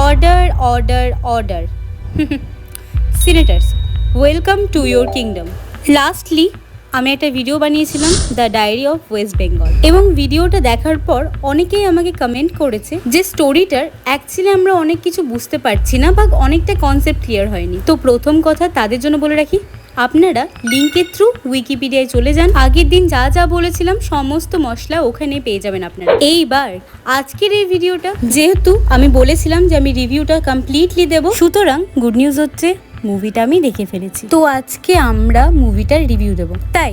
Order order order senators, welcome to your kingdom. Lastly আমি একটা video বানিয়েছিলাম the diary of West Bengal, এবং ভিডিওটা দেখার পর অনেকেই আমাকে কমেন্ট করেছে যে স্টোরিটার অ্যাকচুয়ালি আমরা অনেক কিছু বুঝতে পারছি না বা অনেকটা কনসেপ্ট ক্লিয়ার হয়নি। তো প্রথম কথা তাদের জন্য বলে রাখি, আপনারা লিঙ্কের থ্রু উইকিপিডিয়ায় চলে যান। আগের দিন যা যা বলেছিলাম সমস্ত মশলা ওখানে পেয়ে যাবেন আপনারা। এইবার আজকের এই ভিডিওটা যেহেতু আমি বলেছিলাম যে আমি রিভিউটা কমপ্লিটলি দেব, সুতরাং গুড নিউজ হচ্ছে মুভিটা আমি দেখে ফেলেছি। তো আজকে আমরা মুভিটার রিভিউ দেব, তাই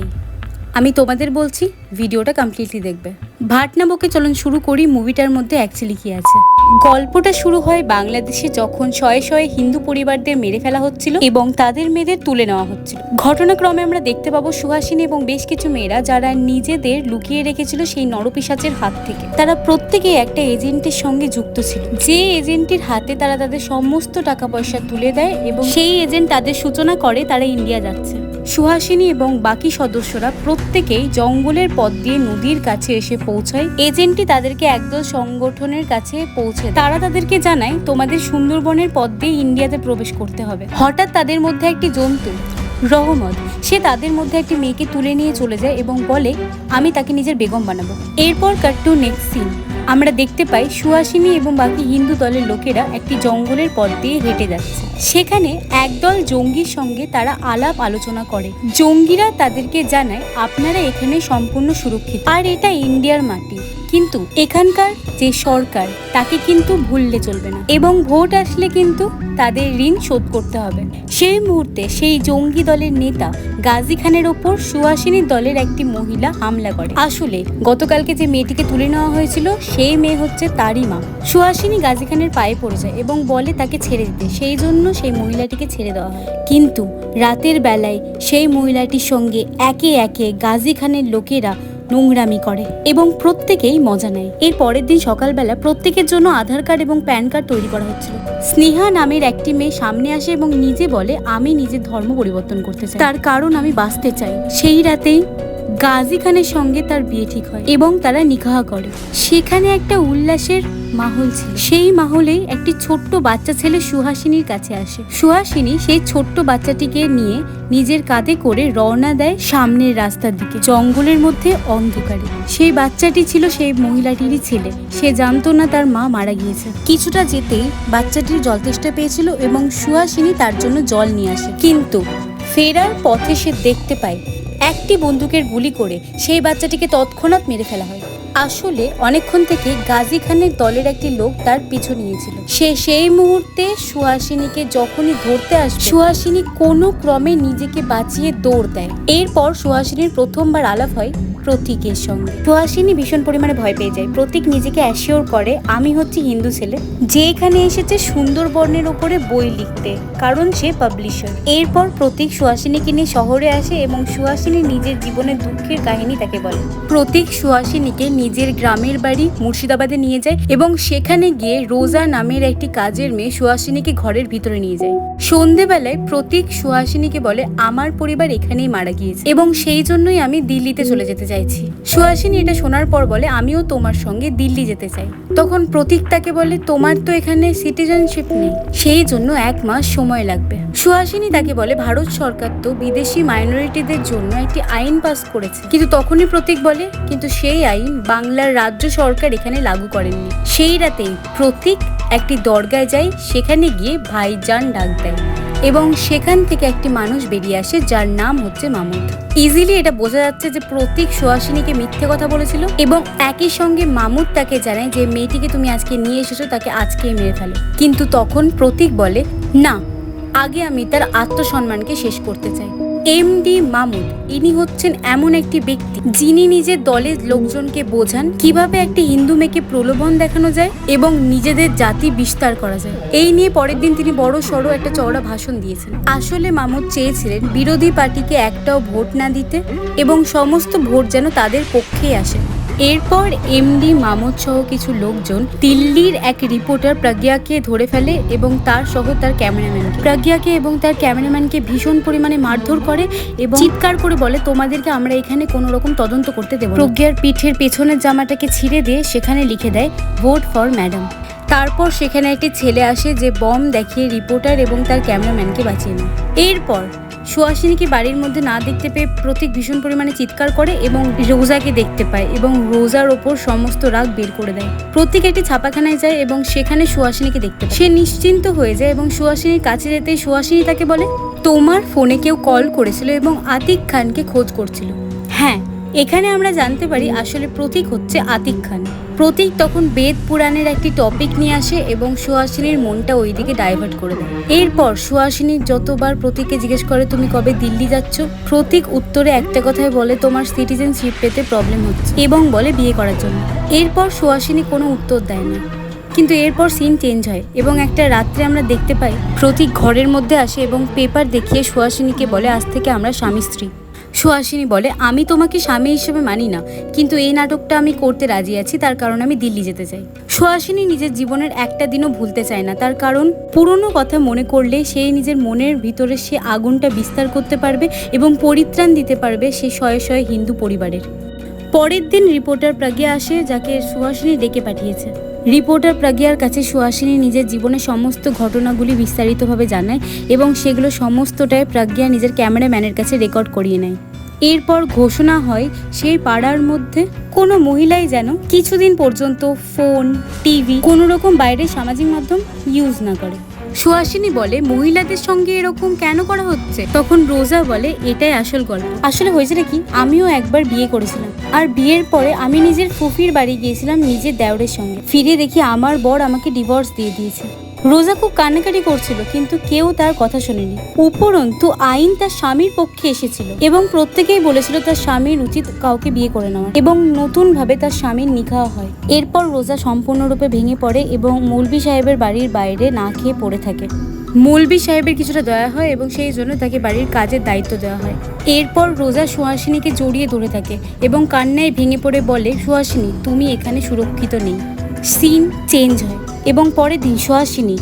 আমি তোমাদের বলছি ভিডিওটা কমপ্লিটলি দেখবে। ভাট না বকে চলুন শুরু করি মুভিটার মধ্যে অ্যাকচুয়ালি কি আছে। গল্পটা শুরু হয় বাংলাদেশে, যখন শয়ে শয়ে হিন্দু পরিবারদের মেরে ফেলা হচ্ছিল এবং তাদের মেয়েদের তুলে নেওয়া হচ্ছিল। ঘটনাক্রমে আমরা দেখতে পাবো সুহাসিনী এবং বেশ কিছু মেয়েরা যারা নিজেদের লুকিয়ে রেখেছিল সেই নরপিশাচের হাত থেকে। তারা প্রত্যেকেই একটা এজেন্টের সঙ্গে যুক্ত ছিল, যে এজেন্টের হাতে তারা তাদের সমস্ত টাকা পয়সা তুলে দেয় এবং সেই এজেন্ট তাদের সূচনা করে তারা ইন্ডিয়া যাচ্ছে। সুহাসিনী এবং বাকি সদস্যরা প্রত্যেকেই জঙ্গলের পথ দিয়ে নদীর কাছে এসে পৌঁছায়। এজেন্টটি তাদেরকে একদল সংগঠনের কাছে পৌঁছে তারা তাদেরকে জানায় তোমাদের সুন্দরবনের পথ দিয়ে ইন্ডিয়াতে প্রবেশ করতে হবে। হঠাৎ তাদের মধ্যে একটি জন্তু রহমত, সে তাদের মধ্যে একটি মেয়েকে তুলে নিয়ে চলে যায় এবং বলে আমি তাকে নিজের বেগম বানাবো। এরপর কাট টু নেক্সট সিন, আমরা দেখতে পাই সুহাসিনী এবং বাকি হিন্দু দলের লোকেরা একটি জঙ্গলের পথ দিয়ে হেঁটে যাচ্ছে। সেখানে একদল জঙ্গির সঙ্গে তারা আলাপ আলোচনা করে। জঙ্গিরা তাদেরকে জানায় আপনারা এখানে সম্পূর্ণ সুরক্ষিত, আর এটা ইন্ডিয়ার মাটি, কিন্তু এখানকার যে সরকার তাকে কিন্তু ভুললে চলবে না এবং ভোট আসলে কিন্তু তাদের ঋণ শোধ করতে হবে। সেই মুহূর্তে সেই জঙ্গি দলের নেতা গাজী খানের ওপর সুহাসিনীর দলের একটি মহিলা হামলা করে। আসলে গতকালকে যে মেয়েটিকে তুলে নেওয়া হয়েছিল সেই মেয়ে হচ্ছে তারই মা। সুহাসিনী গাজী খানের পায়ে পড়ে যায় এবং বলে তাকে ছেড়ে দিতে, সেই জন্য সেই মহিলাটিকে ছেড়ে দেওয়া হয়। কিন্তু রাতের বেলায় সেই মহিলাটির সঙ্গে একে একে গাজী খানের লোকেরা নোংরামি করে এবং প্রত্যেকেই মজা নেয়। এর পরের দিন সকালবেলা প্রত্যেকের জন্য আধার কার্ড এবং প্যান কার্ড তৈরি করা হচ্ছিল। স্নেহা নামের একটি মেয়ে সামনে আসে এবং নিজে বলে আমি নিজের ধর্ম পরিবর্তন করতে চাই, তার কারণ আমি বাঁচতে চাই। সেই রাতেই গাজী খানের সঙ্গে তার বিয়ে ঠিক হয় এবং তারা নিকাহ করে। সেখানে একটা উল্লাসের মাহল ছিল। সেই মাহলে একটি ছোট্ট বাচ্চা ছেলে সুহাসিনীর কাছে আসে। সুহাসিনী সেই ছোট্ট বাচ্চাটিকে নিয়ে নিজের কাঁধে করে রওনা দেয় সামনের রাস্তার দিকে, জঙ্গলের মধ্যে অন্ধকারে। সেই বাচ্চাটি ছিল সেই মহিলাটিরই ছেলে। সে জানতো না তার মা মারা গিয়েছে। কিছুটা যেতেই বাচ্চাটির জল তেষ্টা পেয়েছিল এবং সুহাসিনী তার জন্য জল নিয়ে আসে, কিন্তু ফেরার পথে সে দেখতে পায় একটি বন্দুকের গুলি করে সেই বাচ্চাটিকে তৎক্ষণাৎ মেরে ফেলা হয়। আসলে অনেকক্ষণ থেকে গাজী খানের দলের একটি লোক তার পিছু নিয়েছিল। সে সেই মুহূর্তে সুহাসিনীকে যখনই ধরতে আসে, সুহাসিনী কোনো ক্রমে নিজেকে বাঁচিয়ে দৌড় দেয়। এরপর সুহাসিনীর প্রথমবার আলাপ হয় প্রতীকের সঙ্গে। সুহাসিনী ভীষণ পরিমাণে ভয় পেয়ে যায়। প্রতীক নিজেকে অ্যাসিওর করে আমি হচ্ছি হিন্দু ছেলে যে এখানে এসেছে সুন্দরবনের ওপরে বই লিখতে, কারণ সে পাবলিশার। এরপর প্রতীক সুহাসিনীকে নিয়ে শহরে আসে এবং সুহাসিনী নিজের জীবনের দুঃখের কাহিনী তাকে বলে। প্রতীক সুহাসিনীকে নিজের গ্রামের বাড়ি মুর্শিদাবাদে নিয়ে যায় এবং সেখানে গিয়ে রোজা নামের একটি কাজের মেয়ে সুহাসিনীকে ঘরের ভিতরে নিয়ে যায়। সন্ধেবেলায় প্রতীক সুহাসিনীকে বলে আমার পরিবার এখানেই মারা গিয়েছে এবং সেই জন্যই আমি দিল্লিতে চলে যেতে চাইছি। সুহাসিনী এটা শোনার পর বলে আমিও তোমার সঙ্গে দিল্লি যেতে চাই। তখন প্রতীক তাকে বলে তোমার তো এখানে সিটিজেনশিপ নেই, সেই জন্য 1 মাস সময় লাগবে। সুহাসিনী তাকে বলে ভারত সরকার তো বিদেশি মাইনরিটিদের জন্য একটি আইন পাস করেছে, কিন্তু তখনই প্রতীক বলে কিন্তু সেই আইন বাংলার রাজ্য সরকার এখানে লাগু করেননি। সেই রাতেই প্রতীক একটি দরগায় যায়, সেখানে গিয়ে ভাইজান ডাক দেয় এবং সেখান থেকে একটি মানুষ বেরিয়ে আসে যার নাম হচ্ছে মামুদ। ইজিলি এটা বোঝা যাচ্ছে যে প্রতীক সুহাসিনীকে মিথ্যে কথা বলেছিল এবং একই সঙ্গে মামুদ তাকে জানায় যে মেয়েটিকে তুমি আজকে নিয়ে এসেছো তাকে আজকেই মেরে ফেলো। কিন্তু তখন প্রতীক বলে না, আগে আমি তার আত্মসম্মানকে শেষ করতে চাই। এমডি মামুদ ইনি হচ্ছেন এমন একটি ব্যক্তি যিনি নিজের দলের লোকজনকে বোঝান কিভাবে একটি হিন্দু মেয়েকে প্রলোভন দেখানো যায় এবং নিজেদের জাতি বিস্তার করা যায়। এই নিয়ে পরের দিন তিনি বড় সড়ো একটা চওড়া ভাষণ দিয়েছিলেন। আসলে মামুদ চেয়েছিলেন বিরোধী পার্টিকে একটাও ভোট না দিতে এবং সমস্ত ভোট যেন তাদের পক্ষেই আসে। এরপর এমডি মামুদ সহ কিছু লোকজন দিল্লির এক রিপোর্টার প্রজ্ঞাকে ধরে ফেলে এবং তার সহ তার ক্যামেরাম্যানকে। প্রজ্ঞাকে এবং তার ক্যামেরাম্যানকে ভীষণ পরিমাণে মারধর করে এবং চিৎকার করে বলে তোমাদেরকে আমরা এখানে কোনো রকম তদন্ত করতে দেব না। প্রজ্ঞার পিঠের পেছনের জামাটাকে ছিঁড়ে দিয়ে সেখানে লিখে দেয় ভোট ফর ম্যাডাম। তারপর সেখানে একটি ছেলে আসে যে বম দেখিয়ে রিপোর্টার এবং তার ক্যামেরাম্যানকে বাঁচিয়ে নেয়। এরপর সুহাসিনীকে বাড়ির মধ্যে না দেখতে পেয়ে প্রতীক ভীষণ পরিমাণে চিৎকার করে এবং রোজাকে দেখতে পায় এবং রোজার ওপর সমস্ত রাগ বের করে দেয়। প্রতীক একটি ছাপাখানায় যায় এবং সেখানে সুহাসিনীকে দেখতে পায়। সে নিশ্চিন্ত হয়ে যায় এবং সুহাসিনীর কাছে যেতে সুহাসিনী তাকে বলে, তোমার ফোনে কেউ কল করেছিল এবং আতিক খানকে খোঁজ করছিল। হ্যাঁ, এখানে আমরা জানতে পারি আসলে প্রতীক হচ্ছে আতিক খান। প্রতীক তখন বেদ পুরাণের একটি টপিক নিয়ে আসে এবং সুহাসিনীর মনটা ওইদিকে ডাইভার্ট করে দেয়। এরপর সুহাসিনী যতবার প্রতীককে জিজ্ঞেস করে তুমি কবে দিল্লি যাচ্ছ, প্রতীক উত্তরে একটা কথাই বলে তোমার সিটিজেনশিপ পেতে প্রবলেম হচ্ছে এবং বলে বিয়ে করার জন্য। এরপর সুহাসিনী কোনো উত্তর দেয় না। কিন্তু এরপর সিন চেঞ্জ হয় এবং একটা রাত্রে আমরা দেখতে পাই প্রতীক ঘরের মধ্যে আসে এবং পেপার দেখিয়ে সুহাসিনীকে বলে আজ থেকে আমরা স্বামী স্ত্রী। সুহাসিনী বলে আমি তোমাকে স্বামী হিসেবে মানি না, কিন্তু এই নাটকটা আমি করতে রাজি আছি, তার কারণ আমি দিল্লি যেতে চাই। সুহাসিনী নিজের জীবনের একটা দিনও ভুলতে চায় না, তার কারণ পুরনো কথা মনে করলে সেই নিজের মনের ভিতরে সে আগুনটা বিস্তার করতে পারবে এবং পরিত্রাণ দিতে পারবে সে শয়ে শয়ে হিন্দু পরিবারের। পরের দিন রিপোর্টার প্রজ্ঞা আসে, যাকে সুহাসিনী ডেকে পাঠিয়েছে। রিপোর্টার প্রজ্ঞার কাছে সুহাসিনী নিজের জীবনের সমস্ত ঘটনাগুলি বিস্তারিতভাবে জানায় এবং সেগুলো সমস্তটাই প্রজ্ঞা নিজের ক্যামেরাম্যানের কাছে রেকর্ড করিয়ে নেয়। এরপর ঘোষণা হয় সেই পাড়ার মধ্যে কোনো মহিলাই যেন কিছুদিন পর্যন্ত ফোন, টিভি, কোনো রকম বাইরের সামাজিক মাধ্যম ইউজ না করে। সুহাসিনী বলে মহিলাদের সঙ্গে এরকম কেন করা হচ্ছে? তখন রোজা বলে এটাই আসল গল্প। আসলে হয়েছেটা কি, আমিও একবার বিয়ে করেছিলাম আর বিয়ের পরে আমি নিজের ফুফির বাড়ি গিয়েছিলাম নিজের দেওরের সঙ্গে। ফিরে দেখি আমার বর আমাকে ডিভোর্স দিয়ে দিয়েছে। রোজা খুব কান্নাকাটি করছিল কিন্তু কেউ তার কথা শোনেনি। উপরন্তু আইন তার স্বামীর পক্ষে এসেছিল এবং প্রত্যেকেই বলেছিল তার স্বামীর উচিত কাউকে বিয়ে করে নেওয়া এবং নতুন ভাবে তার স্বামীর নিকাহ হয়। এরপর রোজা সম্পূর্ণরূপে ভেঙে পড়ে এবং মৌলভী সাহেবের বাড়ির বাইরে না খেয়ে পড়ে থাকে। মৌলভী সাহেবের কিছুটা দয়া হয় এবং সেই জন্য তাকে বাড়ির কাজের দায়িত্ব দেওয়া হয়। এরপর রোজা সুহাসিনীকে জড়িয়ে ধরে থাকে এবং কান্নায় ভেঙে পড়ে বলে, সুহাসিনী তুমি এখানে সুরক্ষিত নেই। সিন চেঞ্জ হয় এবং পরের দিন সুহাসিনী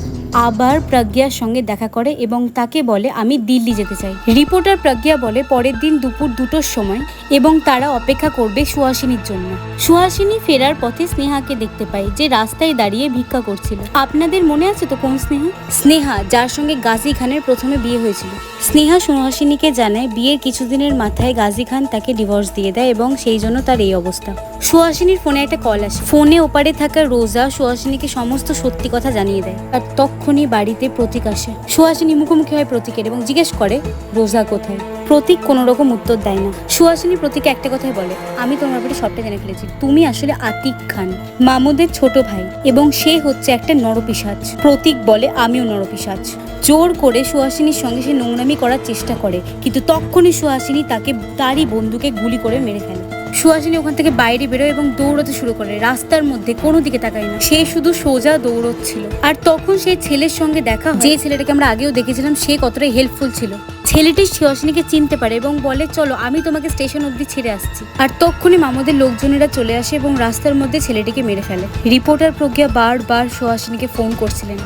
আবার প্রজ্ঞার সঙ্গে দেখা করে এবং তাকে বলে আমি দিল্লি যেতে চাই। রিপোর্টার প্রজ্ঞা বলে পরের দিন দুপুর 2টোর সময় এবং তারা অপেক্ষা করবে সুহাসিনীর জন্য। সুহাসিনী ফেরার পথে স্নেহাকে দেখতে পায় যে রাস্তায় দাঁড়িয়ে ভিক্ষা করছিল। আপনাদের মনে আছে তো কোন স্নেহা? স্নেহা যার সঙ্গে গাজী খানের প্রথমে বিয়ে হয়েছিল। স্নেহা সুহাসিনীকে জানায় বিয়ের কিছুদিনের মাথায় গাজী খান তাকে ডিভোর্স দিয়ে দেয় এবং সেই জন্য তার এই অবস্থা। সুহাসিনীর ফোনে একটা কল আসে। ফোনে ওপারে থাকা রোজা সুহাসিনীকে সমস্ত সত্যি কথা জানিয়ে দেয়। আর তখনই বাড়িতে প্রতীক আসে। সুহাসিনী মুখোমুখি হয় প্রতীকের এবং জিজ্ঞেস করে রোজা কোথায়। প্রতীক কোনো রকম উত্তর দেয় না। সুহাসিনী প্রতীকে একটা কথাই বলে, আমি তোমার বাড়ি সবটা জেনে ফেলেছি, তুমি আসলে আতিক খান, মামুদের ছোট ভাই এবং সে হচ্ছে একটা নরপিশাচ। প্রতীক বলে আমিও নরপিশাচ। জোর করে সুহাসিনীর সঙ্গে সে নোংরামি করার চেষ্টা করে কিন্তু তখনই সুহাসিনী তাকে তারই বন্ধুকে গুলি করে মেরে ফেলে। সুহাসিনী ওখান থেকে বাইরে বেরোয় এবং দৌড়াতে শুরু করে। রাস্তার মধ্যে কোনো দিকে তাকায় না, সে শুধু সোজা দৌড়চ্ছিল। আর তখন সেই ছেলের সঙ্গে দেখা, যে ছেলেটাকে আমরা আগেও দেখেছিলাম সে কতটাই হেল্পফুল ছিল। ছেলেটি সুহাসিনীকে চিনতে পারে এবং বলে চলো আমি তোমাকে স্টেশন অবধি ছেড়ে আসছি। আর তখনই মামুদের লোকজনেরা চলে আসে এবং রাস্তার মধ্যে ছেলেটিকে মেরে ফেলে। রিপোর্টার প্রজ্ঞা বারবার সুহাসিনীকে ফোন করছিলেন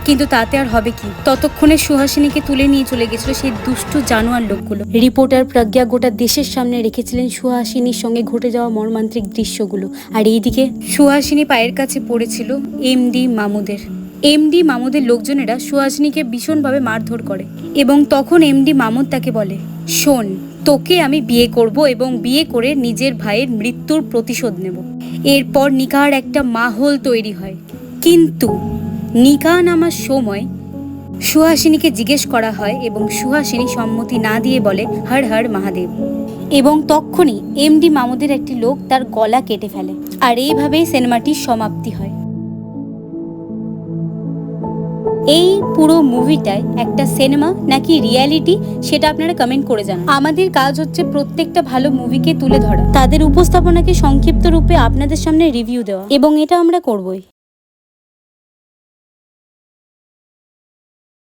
কিন্তু তাতে আর হবে কি, ততক্ষণে সুহাসিনীকে তুলে নিয়ে চলে গেছিল সেই দুষ্টু জানোয়ার লোকগুলো। রিপোর্টার প্রজ্ঞা গোটা দেশের সামনে রেখেছিলেন সুহাসিনীর সঙ্গে ঘটে যাওয়া মর্মান্তিক দৃশ্যগুলো। আর এইদিকে সুহাসিনী পায়ের কাছে পড়েছিল এমডি মামুদের লোকজনেরা সুহাসিনীকে ভীষণভাবে মারধর করে এবং তখন এমডি মামুদ তাকে বলে, শোন তোকে আমি বিয়ে করব এবং বিয়ে করে নিজের ভাইয়ের মৃত্যুর প্রতিশোধ নেব। এরপর নিকাহর একটা মাহল তৈরি হয়। কিন্তু নিকাহ নামার সময় সুহাসিনীকে জিজ্ঞেস করা হয় এবং সুহাসিনী সম্মতি না দিয়ে বলে হর হর মহাদেব এবং তখনই এমডি মামুদের একটি লোক তার গলা কেটে ফেলে। আর এইভাবেই সিনেমাটির সমাপ্তি হয়। এই পুরো মুভিটায় একটা সিনেমা নাকি রিয়ালিটি সেটা আপনারা কমেন্ট করে জানান। আমাদের কাজ হচ্ছে প্রত্যেকটা ভালো মুভিকে তুলে ধরা, তাদের উপস্থাপনাকে সংক্ষিপ্ত রূপে আপনাদের সামনে রিভিউ দেওয়া এবং এটা আমরা করবই।